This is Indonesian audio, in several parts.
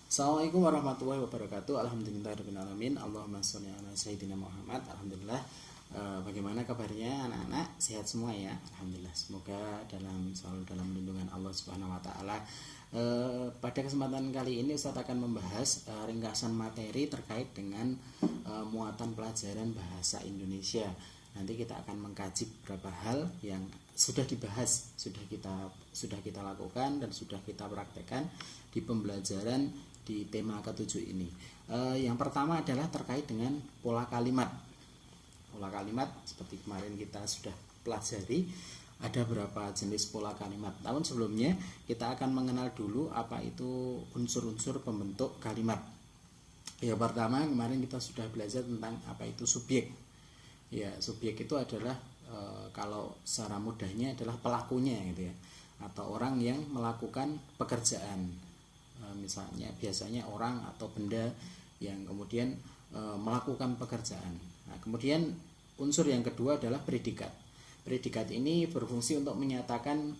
Assalamualaikum warahmatullahi wabarakatuh. Alhamdulillahirrahmanirrahim. Allahumma sholli ala sayyidina Muhammad. Alhamdulillah. Bagaimana kabarnya anak-anak? Sehat semua ya. Alhamdulillah. Semoga selalu dalam lindungan Allah Subhanahu wa taala. Pada kesempatan kali ini Ustaz akan membahas ringkasan materi terkait dengan muatan pelajaran bahasa Indonesia. Nanti kita akan mengkaji beberapa hal yang sudah dibahas, sudah kita lakukan dan sudah kita praktekkan di pembelajaran di tema ke-7 ini. Yang pertama adalah terkait dengan pola kalimat. Pola kalimat seperti kemarin kita sudah pelajari, ada beberapa jenis pola kalimat. Namun sebelumnya kita akan mengenal dulu apa itu unsur-unsur pembentuk kalimat. Yang pertama kemarin kita sudah belajar tentang apa itu subjek. Ya, subjek itu adalah kalau secara mudahnya adalah pelakunya gitu ya, atau orang yang melakukan pekerjaan. Misalnya biasanya orang atau benda yang kemudian melakukan pekerjaan. Nah, kemudian unsur yang kedua adalah predikat. Predikat ini berfungsi untuk menyatakan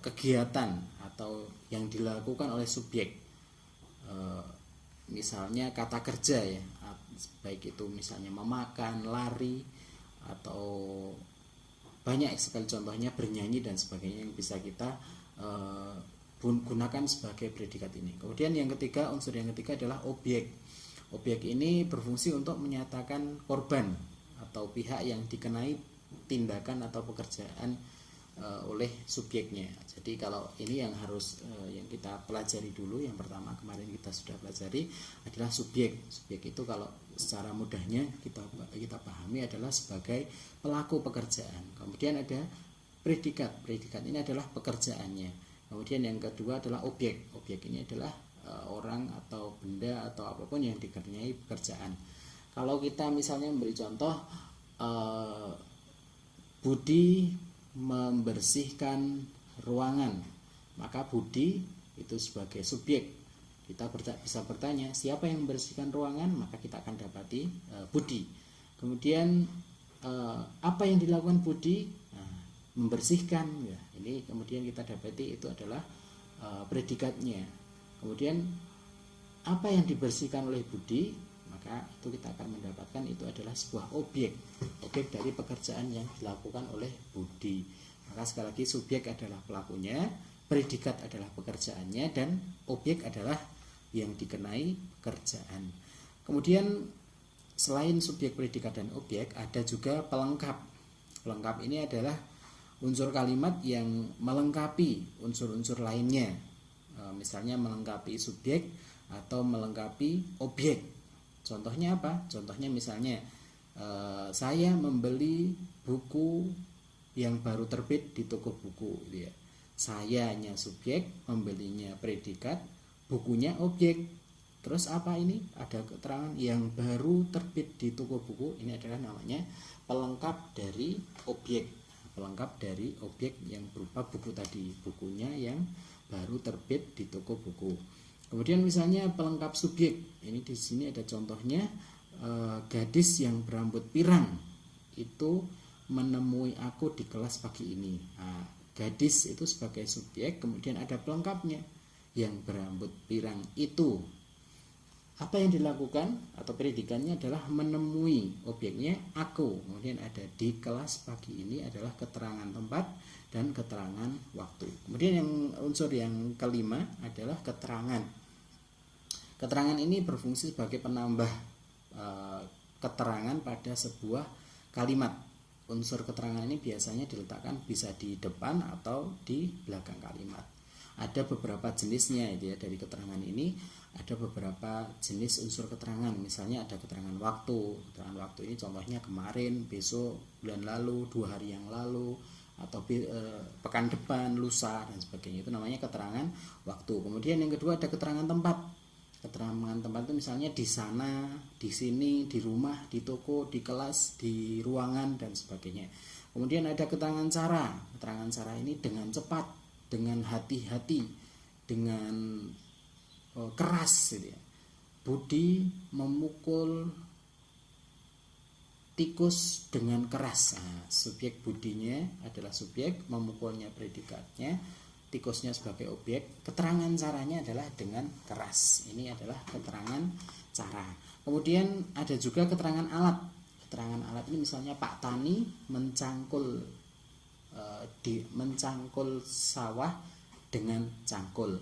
kegiatan atau yang dilakukan oleh subjek. Misalnya kata kerja ya, baik itu misalnya memakan, lari, atau banyak sekali contohnya, bernyanyi dan sebagainya yang bisa kita gunakan sebagai predikat ini. Kemudian unsur yang ketiga adalah objek. Objek ini berfungsi untuk menyatakan korban atau pihak yang dikenai tindakan atau pekerjaan oleh subjeknya. Jadi kalau ini yang harus yang kita pelajari dulu, yang pertama kemarin kita sudah pelajari adalah subjek. Subjek itu kalau secara mudahnya kita pahami adalah sebagai pelaku pekerjaan. Kemudian ada predikat. Predikat ini adalah pekerjaannya. Kemudian yang kedua adalah objek. Objek ini adalah orang atau benda atau apapun yang dikerjai pekerjaan. Kalau kita misalnya memberi contoh, Budi membersihkan ruangan, maka Budi itu sebagai subjek. Kita bisa bertanya, siapa yang membersihkan ruangan? Maka kita akan dapati Budi. Kemudian apa yang dilakukan Budi? Membersihkan ya. Ini kemudian kita dapati itu adalah predikatnya. Kemudian apa yang dibersihkan oleh Budi, maka itu kita akan mendapatkan itu adalah sebuah objek dari pekerjaan yang dilakukan oleh Budi. Maka sekali lagi subjek adalah pelakunya, predikat adalah pekerjaannya, dan objek adalah yang dikenai pekerjaan. Kemudian selain subjek, predikat, dan objek, ada juga pelengkap. Pelengkap ini adalah unsur kalimat yang melengkapi unsur-unsur lainnya, misalnya melengkapi subjek atau melengkapi objek. Contohnya apa? Contohnya misalnya saya membeli buku yang baru terbit di toko buku. Ya. Sayanya subjek, membelinya predikat, bukunya objek. Terus apa ini? Ada keterangan yang baru terbit di toko buku. Ini adalah namanya pelengkap dari objek. Pelengkap dari objek yang berupa buku tadi, bukunya yang baru terbit di toko buku. Kemudian misalnya pelengkap subjek, ini di sini ada contohnya, gadis yang berambut pirang itu menemui aku di kelas pagi ini. Nah, gadis itu sebagai subjek, kemudian ada pelengkapnya yang berambut pirang itu. Apa yang dilakukan atau predikannya adalah menemui, objeknya aku. Kemudian ada di kelas pagi ini adalah keterangan tempat dan keterangan waktu. Kemudian unsur yang kelima adalah keterangan. Keterangan ini berfungsi sebagai penambah keterangan pada sebuah kalimat. Unsur keterangan ini biasanya diletakkan bisa di depan atau di belakang kalimat. Ada beberapa jenisnya itu ya, dari keterangan ini ada beberapa jenis unsur keterangan. Misalnya ada keterangan waktu. Keterangan waktu ini contohnya kemarin, besok, bulan lalu, 2 hari yang lalu, atau pekan depan, lusa, dan sebagainya. Itu namanya keterangan waktu. Kemudian yang kedua ada keterangan tempat. Keterangan tempat itu misalnya di sana, di sini, di rumah, di toko, di kelas, di ruangan, dan sebagainya. Kemudian ada keterangan cara. Keterangan cara ini dengan cepat, dengan hati-hati, dengan keras gitu ya. Budi memukul tikus dengan keras. Nah, subjek Budinya adalah subjek, memukulnya predikatnya, tikusnya sebagai objek. Keterangan caranya adalah dengan keras. Ini adalah keterangan cara. Kemudian ada juga keterangan alat. Keterangan alat ini misalnya Pak Tani mencangkul mencangkul sawah dengan cangkul.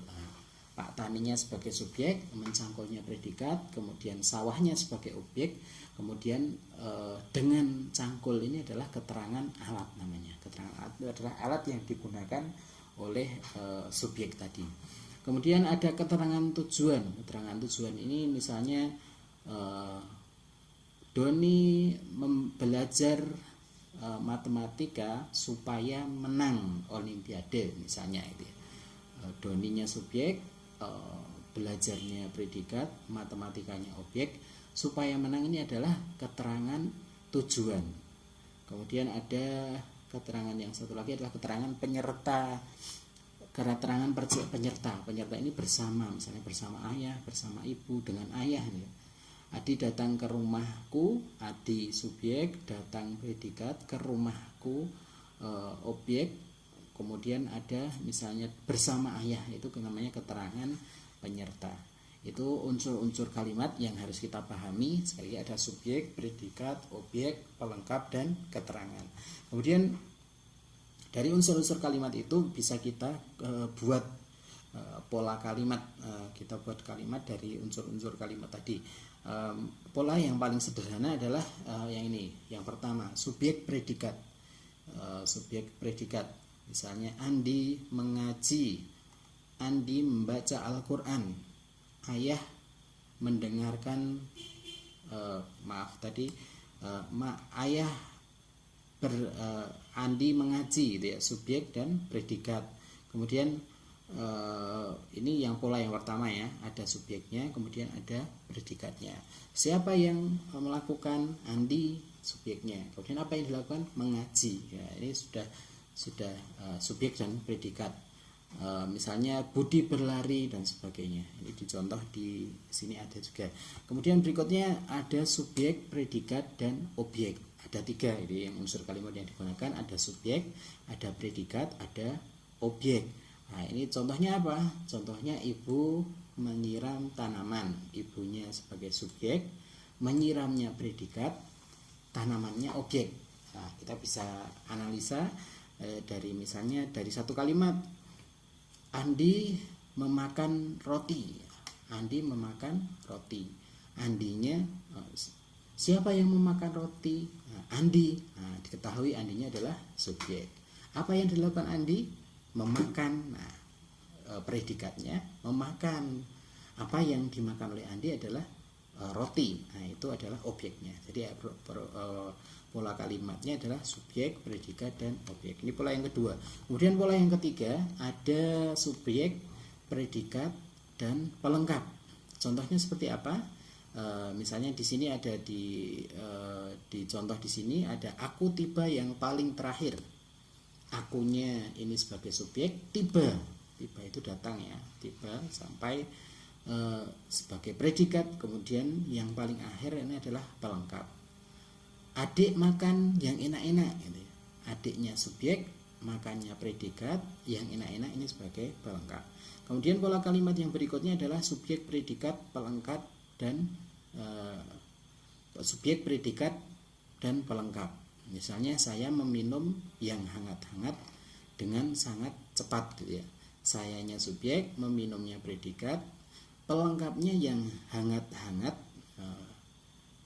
Pak Taninya sebagai subjek, mencangkulnya predikat, kemudian sawahnya sebagai objek, kemudian dengan cangkul ini adalah keterangan alat namanya. Keterangan alat itu adalah alat yang digunakan oleh subjek tadi. Kemudian ada keterangan tujuan. Keterangan tujuan ini misalnya Doni belajar matematika supaya menang olimpiade misalnya itu. Doninya subjek, belajarnya predikat, matematikanya objek. Supaya menang ini adalah keterangan tujuan. Kemudian ada keterangan yang satu lagi adalah keterangan penyerta. Keterangan penyerta. Penyerta ini bersama, misalnya bersama ayah, bersama ibu, dengan ayah ya. Adi datang ke rumahku, Adi subjek, datang predikat, ke rumahku objek. Kemudian ada misalnya bersama ayah, itu namanya keterangan penyerta. Itu unsur-unsur kalimat yang harus kita pahami. Sekali lagi ada subjek, predikat, objek, pelengkap, dan keterangan. Kemudian dari unsur-unsur kalimat itu bisa kita buat pola kalimat. Kita buat kalimat dari unsur-unsur kalimat tadi. Pola yang paling sederhana adalah yang ini. Yang pertama, subjek predikat. Subjek predikat. Misalnya Andi mengaji, Andi membaca Al-Quran, ayah mendengarkan ayah Andi mengaji gitu ya, subjek dan predikat. Kemudian ini yang pola yang pertama ya, ada subjeknya, kemudian ada predikatnya. Siapa yang melakukan? Andi, subjeknya. Kemudian apa yang dilakukan? Mengaji. Ya, ini sudah subjek dan predikat. Misalnya Budi berlari dan sebagainya. Ini dicontoh di sini ada juga. Kemudian berikutnya ada subjek, predikat, dan objek. Ada 3 ini yang unsur kalimat yang digunakan. Ada subjek, ada predikat, ada objek. Nah, ini contohnya apa? Contohnya ibu menyiram tanaman. Ibunya sebagai subjek, menyiramnya predikat, tanamannya objek. Nah, kita bisa analisa dari misalnya dari satu kalimat. Andi memakan roti. Andi memakan roti. Andinya siapa yang memakan roti? Andi. Nah, diketahui Andinya adalah subjek. Apa yang dilakukan Andi? Memakan. Nah, predikatnya memakan. Apa yang dimakan oleh Andi adalah roti. Nah, itu adalah objeknya. Jadi pola kalimatnya adalah subjek, predikat, dan objek. Ini pola yang kedua. Kemudian pola yang ketiga ada subjek, predikat, dan pelengkap. Contohnya seperti apa? Misalnya di sini ada di contoh di sini ada aku tiba yang paling terakhir. Akunya ini sebagai subjek, tiba itu datang ya, tiba sampai sebagai predikat. Kemudian yang paling akhir ini adalah pelengkap. Adik makan yang enak-enak gitu. Adiknya subjek, makannya predikat, yang enak-enak ini sebagai pelengkap. Kemudian pola kalimat yang berikutnya adalah subjek, predikat, pelengkap, dan subjek, predikat, dan pelengkap. Misalnya saya meminum yang hangat-hangat dengan sangat cepat gitu ya. Sayanya subjek, meminumnya predikat, pelengkapnya yang hangat-hangat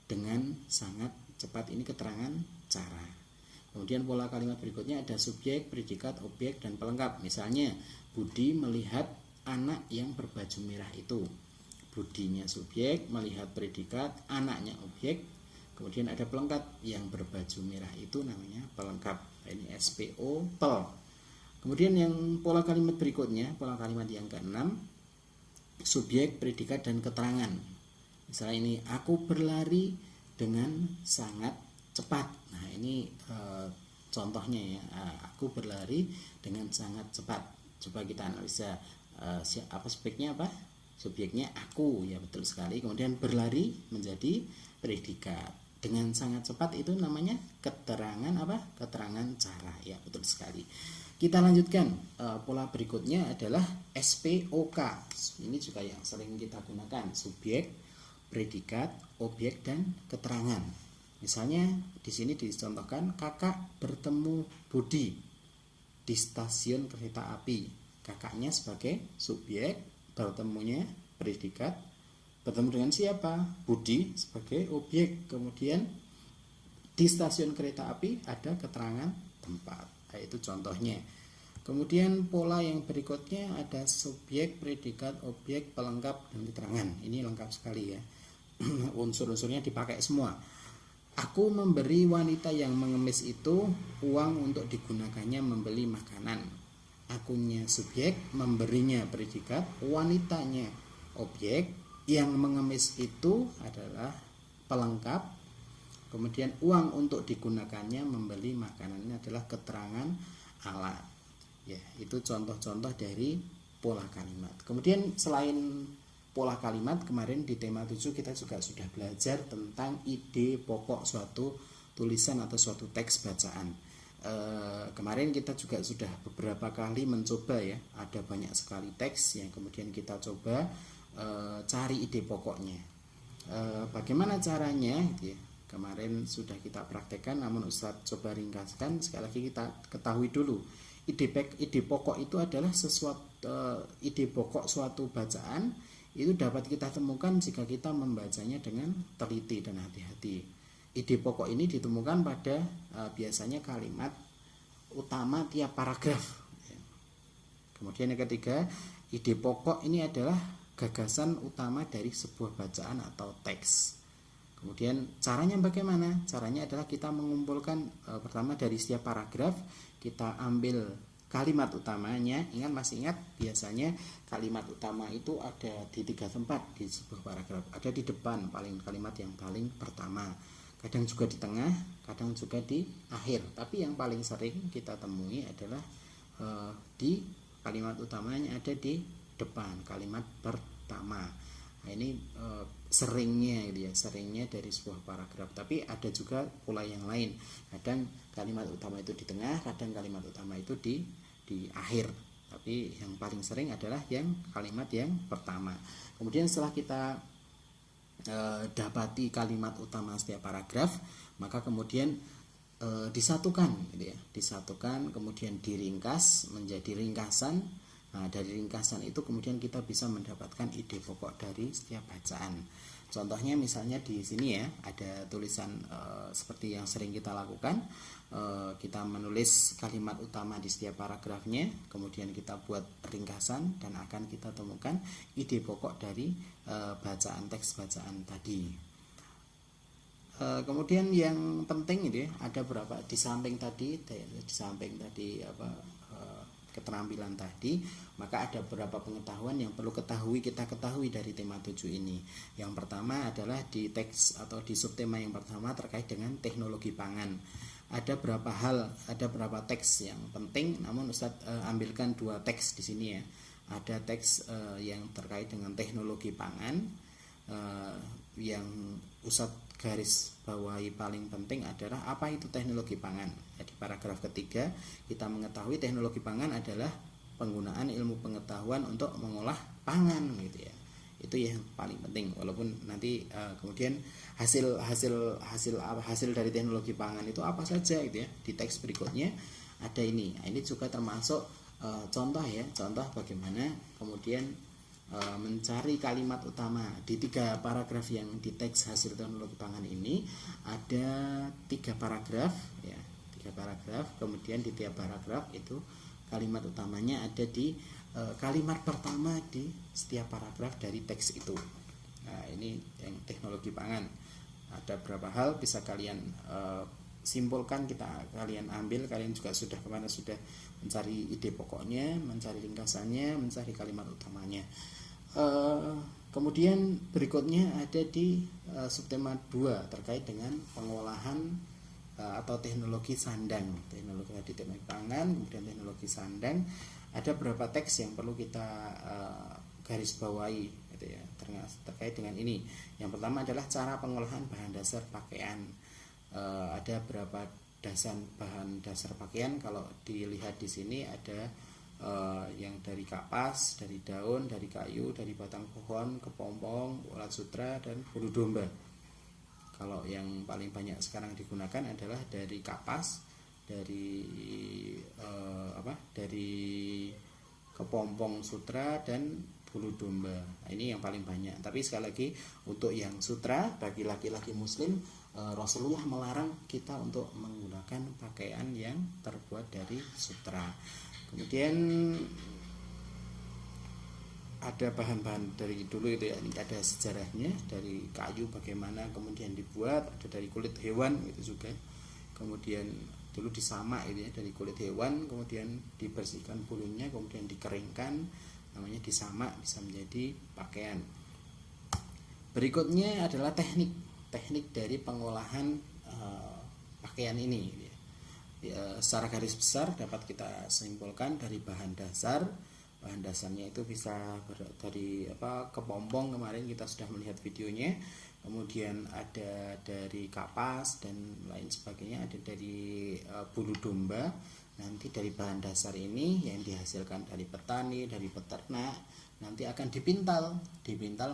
dengan sangat cepat, ini keterangan cara. Kemudian pola kalimat berikutnya ada subjek, predikat, objek, dan pelengkap. Misalnya Budi melihat anak yang berbaju merah itu. Budinya subjek, melihat predikat, anaknya objek. Kemudian ada pelengkap, yang berbaju merah itu namanya pelengkap. Ini SPO pel. Kemudian yang pola kalimat berikutnya, pola kalimat yang ke-6, subjek, predikat, dan keterangan. Misalnya ini aku berlari dengan sangat cepat. Nah, ini contohnya ya. Aku berlari dengan sangat cepat. Coba kita analisa apa subjeknya apa? Subjeknya aku, ya betul sekali. Kemudian berlari menjadi predikat. dengan sangat cepat itu namanya keterangan apa? Keterangan cara. Ya, betul sekali. Kita lanjutkan, pola berikutnya adalah SPOK. Ini juga yang sering kita gunakan, subjek, predikat, objek, dan keterangan. Misalnya di sini dicontohkan kakak bertemu Budi di stasiun kereta api. Kakaknya sebagai subjek, bertemunya predikat, bertemu dengan siapa? Budi sebagai objek. Kemudian di stasiun kereta api ada keterangan tempat. Itu contohnya. Kemudian pola yang berikutnya ada subjek, predikat, objek, pelengkap, dan keterangan. Ini lengkap sekali ya. Unsur-unsurnya dipakai semua. Aku memberi wanita yang mengemis itu uang untuk digunakannya membeli makanan. Akunya subjek, memberinya predikat, wanitanya objek, yang mengemis itu adalah pelengkap. Kemudian uang untuk digunakannya membeli makanan ini adalah keterangan alat. Ya, itu contoh-contoh dari pola kalimat. Kemudian selain pola kalimat, kemarin di tema 7 kita juga sudah belajar tentang ide pokok suatu tulisan atau suatu teks bacaan. Kemarin kita juga sudah beberapa kali mencoba ya, ada banyak sekali teks yang kemudian kita coba cari ide pokoknya. Bagaimana caranya gitu ya. Kemarin sudah kita praktekkan, namun Ustadz coba ringkaskan. Sekali lagi kita ketahui dulu, ide pokok itu adalah ide pokok suatu bacaan itu dapat kita temukan jika kita membacanya dengan teliti dan hati-hati. Ide pokok ini ditemukan pada biasanya kalimat utama tiap paragraf. Kemudian yang ketiga, ide pokok ini adalah gagasan utama dari sebuah bacaan atau teks. Kemudian caranya bagaimana? Caranya adalah kita mengumpulkan pertama dari setiap paragraf kita ambil kalimat utamanya. Masih ingat biasanya kalimat utama itu ada di 3 tempat di sebuah paragraf. Ada di depan, kalimat yang paling pertama. Kadang juga di tengah, kadang juga di akhir. Tapi yang paling sering kita temui adalah di kalimat utamanya ada di depan, kalimat pertama. Nah, ini seringnya gitu ya, seringnya dari sebuah paragraf. Tapi ada juga pola yang lain. Kadang kalimat utama itu di tengah, kadang kalimat utama itu di akhir. Tapi yang paling sering adalah yang kalimat yang pertama. Kemudian setelah kita dapati kalimat utama setiap paragraf, maka kemudian disatukan gitu ya, disatukan kemudian diringkas menjadi ringkasan. Nah, dari ringkasan itu kemudian kita bisa mendapatkan ide pokok dari setiap bacaan. Contohnya misalnya di sini ya, ada tulisan seperti yang sering kita lakukan. Kita menulis kalimat utama di setiap paragrafnya, kemudian kita buat ringkasan dan akan kita temukan ide pokok dari bacaan teks bacaan tadi. Kemudian yang penting itu ya, ada berapa di samping tadi keterampilan tadi, maka ada beberapa pengetahuan yang perlu kita ketahui dari tema 7 ini. Yang pertama adalah di teks atau di subtema yang pertama terkait dengan teknologi pangan. Ada beberapa teks yang penting, namun Ustadz ambilkan 2 teks di sini ya. Ada teks yang terkait dengan teknologi pangan, yang Ustadz garis bawahi paling penting adalah apa itu teknologi pangan. Di paragraf ketiga kita mengetahui teknologi pangan adalah penggunaan ilmu pengetahuan untuk mengolah pangan gitu ya. Itu yang paling penting. Walaupun nanti kemudian hasil dari teknologi pangan itu apa saja gitu ya. Di teks berikutnya ada ini. Nah, ini juga termasuk contoh bagaimana kemudian mencari kalimat utama. Di 3 paragraf yang di teks hasil teknologi pangan ini ada 3 paragraf ya, 3 paragraf. Kemudian di tiap paragraf itu kalimat utamanya ada di kalimat pertama di setiap paragraf dari teks itu. Nah, ini yang teknologi pangan. Ada beberapa hal bisa kalian simpulkan, kalian ambil. Kalian juga sudah mencari ide pokoknya, mencari ringkasannya, mencari kalimat utamanya. Kemudian berikutnya ada di subtema 2 terkait dengan pengolahan atau teknologi sandang. Teknologi pangan, kemudian teknologi sandang. Ada beberapa teks yang perlu kita garis bawahi gitu ya, terkait dengan ini. Yang pertama adalah cara pengolahan bahan dasar pakaian. Ada berapa bahan dasar pakaian. Kalau dilihat di sini ada yang dari kapas, dari daun, dari kayu, dari batang pohon, kepompong, ulat sutra, dan bulu domba. Kalau yang paling banyak sekarang digunakan adalah dari kapas, dari dari kepompong sutra dan bulu domba. Nah, ini yang paling banyak. Tapi sekali lagi untuk yang sutra bagi laki-laki muslim, Rasulullah melarang kita untuk menggunakan pakaian yang terbuat dari sutra. Kemudian ada bahan-bahan dari dulu itu ya, ini ada sejarahnya, dari kayu bagaimana kemudian dibuat, ada dari kulit hewan itu juga. Kemudian dulu disamak itu ya, dari kulit hewan, kemudian dibersihkan bulunya, kemudian dikeringkan, namanya disamak, bisa menjadi pakaian. Berikutnya adalah teknik dari pengolahan pakaian ini ya. Secara garis besar dapat kita simpulkan dari bahan dasarnya itu bisa dari kepompong, kemarin kita sudah melihat videonya. Kemudian ada dari kapas dan lain sebagainya, ada dari bulu domba. Nanti dari bahan dasar ini yang dihasilkan dari petani, dari peternak, nanti akan dipintal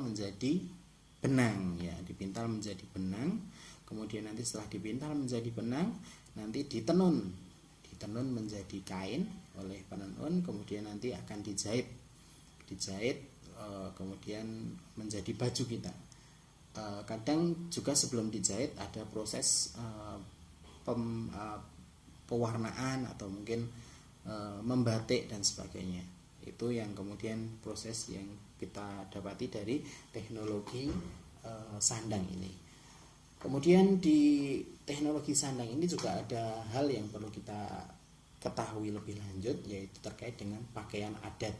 menjadi benang ya, dipintal menjadi benang. Kemudian nanti setelah dipintal menjadi benang, nanti ditenun menjadi kain oleh penenun, kemudian nanti akan dijahit kemudian menjadi baju kita. Kadang juga sebelum dijahit ada proses pewarnaan atau mungkin membatik dan sebagainya. Itu yang kemudian proses yang kita dapati dari teknologi sandang ini. Kemudian di teknologi sandang ini juga ada hal yang perlu kita ketahui lebih lanjut, yaitu terkait dengan pakaian adat.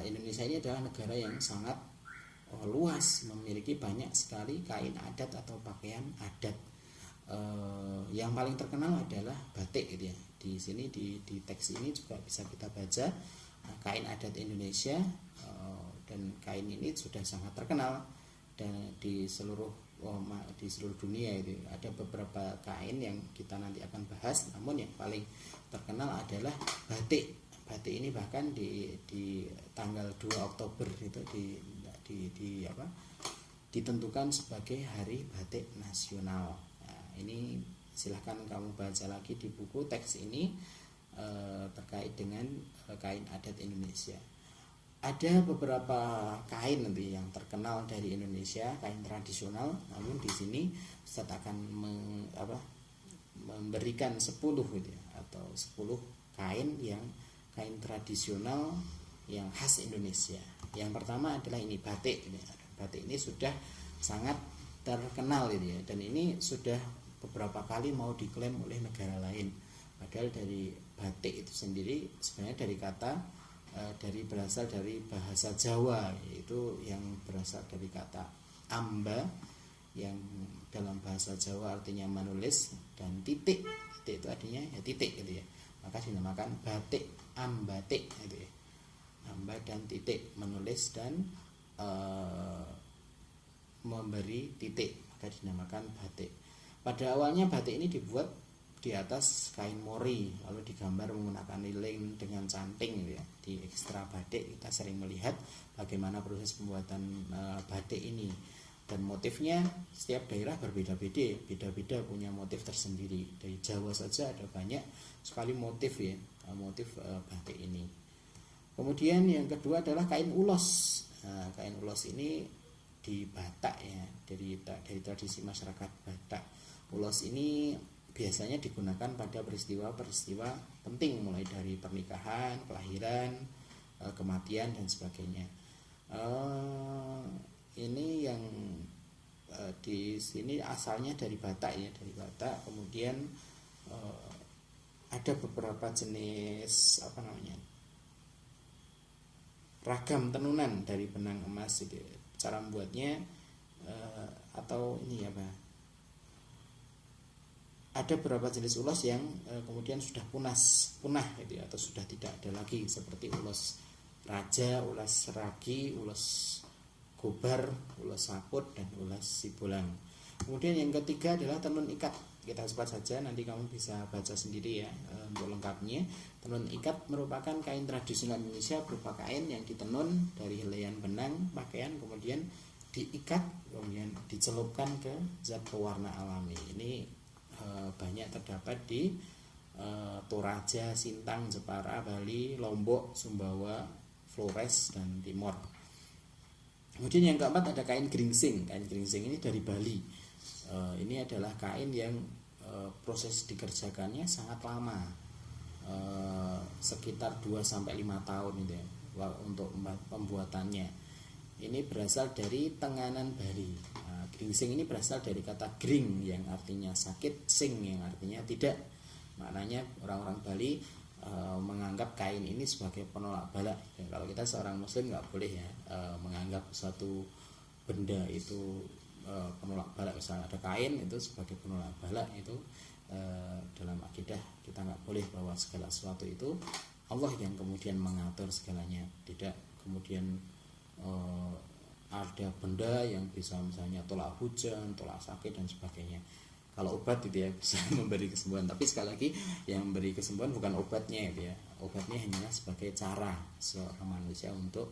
Indonesia ini adalah negara yang sangat luas, memiliki banyak sekali kain adat atau pakaian adat. Yang paling terkenal adalah batik gitu ya. Di sini di teks ini juga bisa kita baca kain adat Indonesia, dan kain ini sudah sangat terkenal dan di seluruh dunia itu. Ada beberapa kain yang kita nanti akan bahas, namun yang paling terkenal adalah batik. Batik ini bahkan di tanggal 2 Oktober itu ditentukan sebagai Hari Batik Nasional. Nah, ini silahkan kamu baca lagi di buku teks ini terkait dengan kain adat Indonesia. Ada beberapa kain nanti yang terkenal dari Indonesia, kain tradisional. Namun di sini Ustaz akan memberikan 10 gitu ya, atau 10 kain tradisional yang khas Indonesia. Yang pertama adalah ini batik. Batik ini sudah sangat terkenal gitu ya, dan ini sudah beberapa kali mau diklaim oleh negara lain. Padahal dari batik itu sendiri sebenarnya berasal dari bahasa Jawa, yaitu yang berasal dari kata amba, yang dalam bahasa Jawa artinya menulis, dan titik itu artinya ya titik gitu ya. Maka dinamakan batik, ambatik gitu ya. Amba dan titik, menulis dan memberi titik, maka dinamakan batik. Pada awalnya batik ini dibuat di atas kain mori, lalu digambar menggunakan lilin dengan canting gitu ya. Di ekstra batik kita sering melihat bagaimana proses pembuatan batik ini, dan motifnya setiap daerah berbeda-beda punya motif tersendiri. Dari Jawa saja ada banyak sekali motif ya, motif batik ini. Kemudian yang kedua adalah kain ulos. Kain ulos ini di Batak ya, dari tradisi masyarakat Batak. Ulos ini biasanya digunakan pada peristiwa-peristiwa penting, mulai dari pernikahan, kelahiran, kematian dan sebagainya. Ini yang di sini asalnya dari Batak ya, dari Batak. Kemudian ada beberapa jenis ragam tenunan dari benang emas itu. Cara membuatnya atau ini ya Pak, ada beberapa jenis ulos yang kemudian sudah punah gitu ya, atau sudah tidak ada lagi, seperti ulos raja, ulas ragi, ulas gobar, ulas saput, dan ulas sibolang. Kemudian yang ketiga adalah tenun ikat. Kita cepat saja, nanti kamu bisa baca sendiri ya untuk lengkapnya. Tenun ikat merupakan kain tradisional Indonesia berupa kain yang ditenun dari helaian benang pakaian, kemudian diikat, kemudian dicelupkan ke zat pewarna alami. Ini banyak terdapat di Toraja, Sintang, Jepara, Bali, Lombok, Sumbawa, Flores, dan Timor. Kemudian yang keempat ada kain geringsing. Kain geringsing ini dari Bali. Ini adalah kain yang proses dikerjakannya sangat lama, sekitar 2-5 tahun itu ya, untuk pembuatannya. Ini berasal dari tenganan Bali. Geringsing ini berasal dari kata gring yang artinya sakit, sing yang artinya tidak. Maknanya orang-orang Bali menganggap kain ini sebagai penolak bala. Ya, kalau kita seorang muslim nggak boleh ya menganggap suatu benda itu penolak bala. Misalnya ada kain itu sebagai penolak bala, itu dalam akidah kita nggak boleh bahwa segala sesuatu itu Allah yang kemudian mengatur segalanya. Tidak kemudian ada benda yang bisa misalnya tolak hujan, tolak sakit, dan sebagainya. Kalau obat itu ya bisa memberi kesembuhan, tapi sekali lagi yang memberi kesembuhan bukan obatnya itu ya. Obatnya hanyalah sebagai cara seorang manusia untuk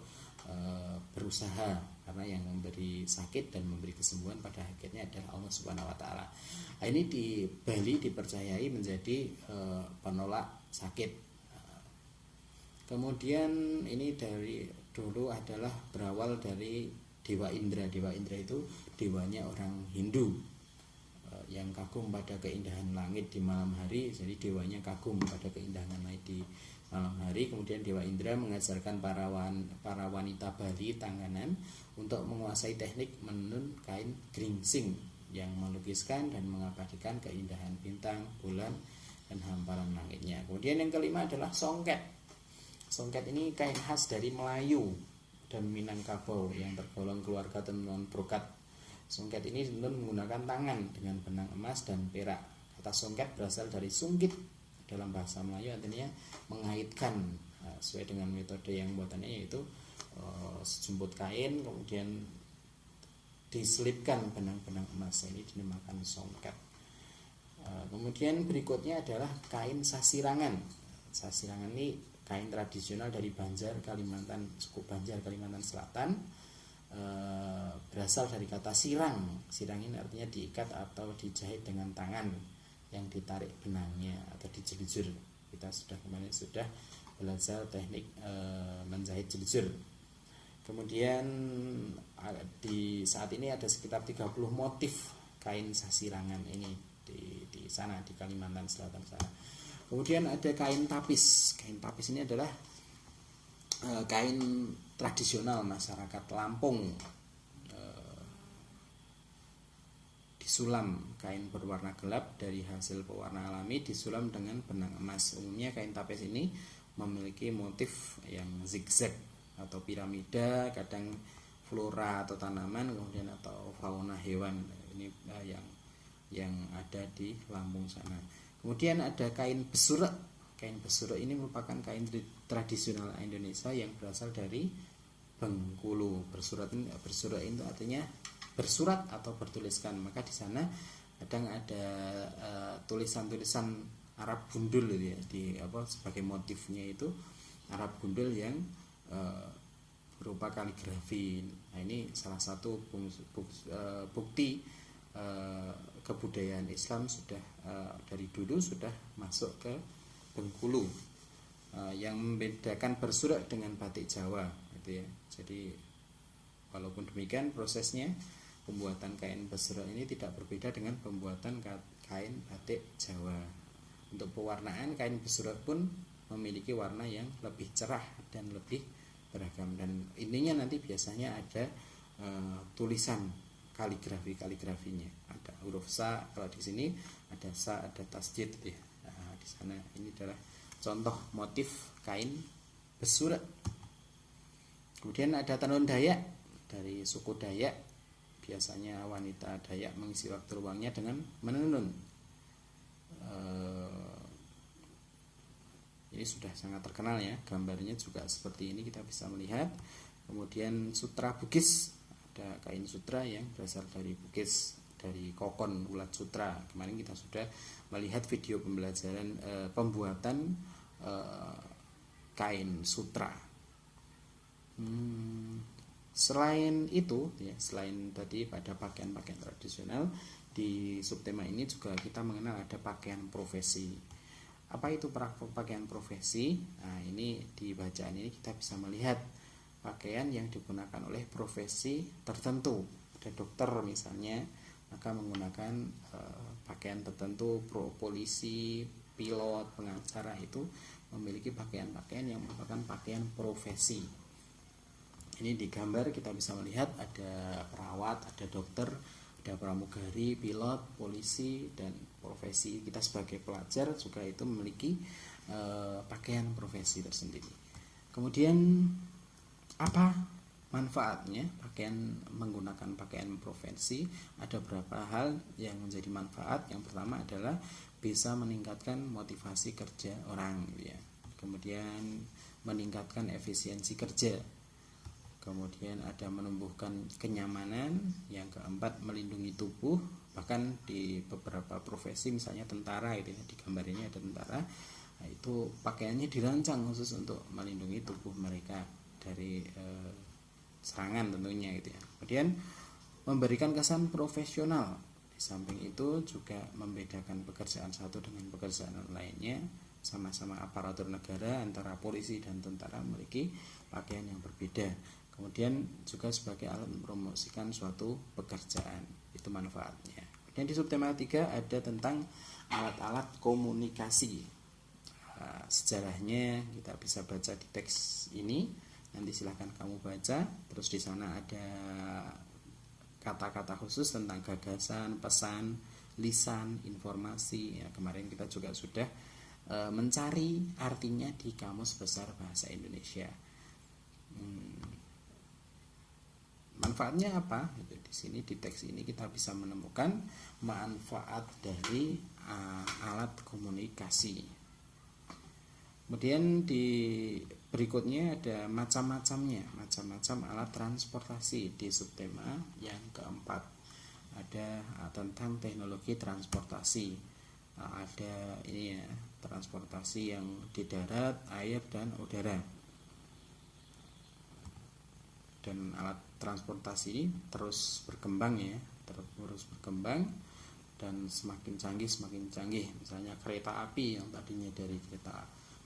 berusaha, karena yang memberi sakit dan memberi kesembuhan pada akhirnya adalah Allah Subhanahu wa taala. Ini di Bali dipercayai menjadi penolak sakit. Kemudian ini dari dulu adalah berawal dari Dewa Indra. Dewa Indra itu dewanya orang Hindu yang kagum pada keindahan langit di malam hari. Jadi dewanya kagum pada keindahan langit di malam hari. Kemudian Dewa Indra mengajarkan para wanita Bali Tanganan untuk menguasai teknik menenun kain geringsing yang melukiskan dan mengabadikan keindahan bintang, bulan, dan hamparan langitnya. Kemudian yang kelima adalah songket. Songket ini kain khas dari Melayu dan Minangkabau yang tergolong keluarga tenun brokat. Songket ini ditenun menggunakan tangan dengan benang emas dan perak. Kata songket berasal dari sungkit dalam bahasa Melayu, artinya mengaitkan. Sesuai dengan metode yang buatannya, yaitu sejumput kain kemudian diselipkan benang-benang emas. Ini dinamakan songket. Kemudian berikutnya adalah kain sasirangan. Sasirangan ini kain tradisional dari Banjar, Kalimantan, suku Banjar, Kalimantan Selatan. Berasal dari kata sirang. Sirang ini artinya diikat atau dijahit dengan tangan yang ditarik benangnya atau dijeljur. Kita kemarin sudah belajar teknik menjahit jeljur. Kemudian di saat ini ada sekitar 30 motif kain sasirangan ini di sana, di Kalimantan Selatan sana. Kemudian ada kain tapis. Kain tapis ini adalah kain tradisional masyarakat Lampung. Disulam kain berwarna gelap dari hasil pewarna alami, disulam dengan benang emas. Umumnya kain tapis ini memiliki motif yang zigzag atau piramida, kadang flora atau tanaman, kemudian atau fauna hewan. Ini yang ada di Lampung sana. Kemudian ada kain besurek. Kain besurek ini merupakan kain tradisional Indonesia yang berasal dari Bengkulu. Bersurat itu artinya bersurat atau bertuliskan. Maka di sana kadang ada tulisan-tulisan Arab gundul ya, sebagai motifnya itu Arab gundul yang berupa kaligrafi. Nah, ini salah satu bukti kebudayaan Islam sudah dari dulu sudah masuk ke Bengkulu, yang membedakan bersurat dengan batik Jawa gitu ya. Jadi walaupun demikian prosesnya pembuatan kain bersurat ini tidak berbeda dengan pembuatan kain batik Jawa. Untuk pewarnaan, kain bersurat pun memiliki warna yang lebih cerah dan lebih beragam, dan ininya nanti biasanya ada tulisan kaligrafinya. Ada huruf sa, kalau di sini ada sa, ada tasjid ya. Di sana ini adalah contoh motif kain besurek. Kemudian ada tenun Dayak dari suku Dayak. Biasanya wanita Dayak mengisi waktu luangnya dengan menenun. ini sudah sangat terkenal ya, gambarnya juga seperti ini kita bisa melihat. Kemudian sutra Bugis, ada kain sutra yang berasal dari Bugis, dari kokon ulat sutra. Kemarin kita sudah melihat video pembelajaran pembuatan kain sutra. Selain itu ya, selain tadi pada pakaian-pakaian tradisional, di subtema ini juga kita mengenal ada pakaian profesi. Apa itu pakaian profesi? Nah, ini di bacaan ini kita bisa melihat pakaian yang digunakan oleh profesi tertentu. Ada dokter misalnya, maka menggunakan pakaian tertentu. Polisi, pilot, pengacara itu memiliki pakaian-pakaian yang merupakan pakaian profesi. Ini di gambar kita bisa melihat ada perawat, ada dokter, ada pramugari, pilot, polisi, dan profesi kita sebagai pelajar juga itu memiliki pakaian profesi tersendiri. Kemudian apa manfaatnya menggunakan pakaian profesi? Ada beberapa hal yang menjadi manfaat. Yang pertama adalah bisa meningkatkan motivasi kerja orang ya. Kemudian meningkatkan efisiensi kerja. Kemudian ada menumbuhkan kenyamanan. Yang keempat, melindungi tubuh. Bahkan di beberapa profesi misalnya tentara gitu ya, di gambar ini ada tentara. Nah, itu pakaiannya dirancang khusus untuk melindungi tubuh mereka dari serangan tentunya gitu ya. Kemudian memberikan kesan profesional. Di samping itu juga membedakan pekerjaan satu dengan pekerjaan lainnya. Sama-sama aparatur negara, antara polisi dan tentara memiliki pakaian yang berbeda. Kemudian juga sebagai alat mempromosikan suatu pekerjaan, itu manfaatnya. Kemudian di subtema 3 ada tentang alat-alat komunikasi. Sejarahnya kita bisa baca di teks ini. Nanti silahkan kamu baca. Terus di sana ada kata-kata khusus tentang gagasan, pesan, lisan, informasi. Ya, kemarin kita juga sudah mencari artinya di Kamus Besar Bahasa Indonesia. Manfaatnya apa? Di sini di teks ini kita bisa menemukan manfaat dari alat komunikasi. Kemudian di berikutnya ada macam-macam alat transportasi. Di subtema yang keempat ada tentang teknologi transportasi. Ada ini ya, transportasi yang di darat, air, dan udara. Dan alat transportasi ini terus berkembang ya, dan semakin canggih. Misalnya kereta api yang tadinya dari kereta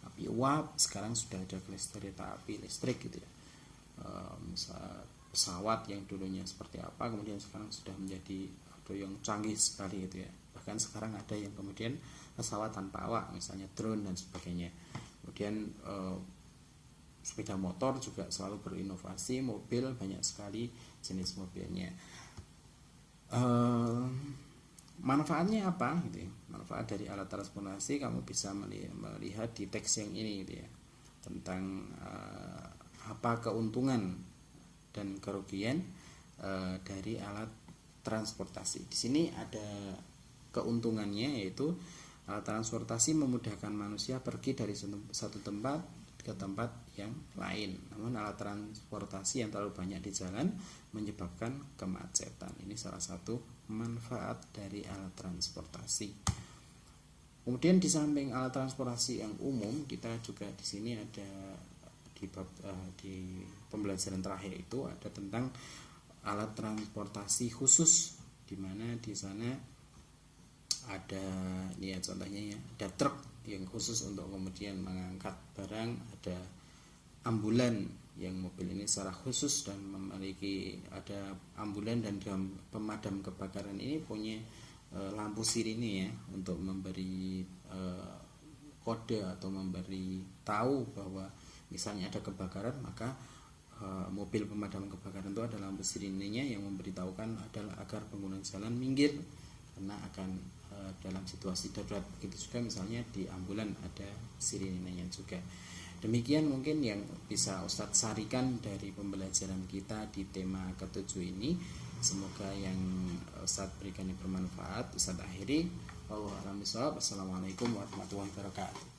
api uap sekarang sudah ada kereta api listrik gitu ya. Misal pesawat yang dulunya seperti apa kemudian sekarang sudah menjadi ada yang canggih sekali gitu ya. Bahkan sekarang ada yang kemudian pesawat tanpa awak, misalnya drone dan sebagainya. Kemudian sepeda motor juga selalu berinovasi, mobil banyak sekali jenis mobilnya. Manfaatnya apa gitu ya? Manfaat dari alat transportasi kamu bisa melihat di teks yang ini gitu ya, tentang apa keuntungan dan kerugian dari alat transportasi. Di sini ada keuntungannya, yaitu alat transportasi memudahkan manusia pergi dari satu tempat ke tempat yang lain. Namun alat transportasi yang terlalu banyak di jalan menyebabkan kemacetan. Ini salah satu manfaat dari alat transportasi. Kemudian di samping alat transportasi yang umum, kita juga di sini ada di pembelajaran terakhir itu ada tentang alat transportasi khusus, di mana di sana ada ini ya, contohnya ya, ada truk yang khusus untuk kemudian mengangkat barang, ada ambulan yang mobil ini secara khusus dan memiliki, ada ambulan dan pemadam kebakaran ini punya lampu sirine ya, untuk memberi kode atau memberi tahu bahwa misalnya ada kebakaran, maka mobil pemadam kebakaran itu ada lampu sirinenya yang memberitahukan adalah agar pengguna jalan minggir karena akan dalam situasi darurat. Begitu juga misalnya di ambulan ada sirinenya juga. Demikian mungkin yang bisa Ustadz sarikan dari pembelajaran kita di tema ke-7 ini. Semoga yang Ustadz berikan yang bermanfaat. Ustadz akhiri. Wassalamualaikum warahmatullahi wabarakatuh.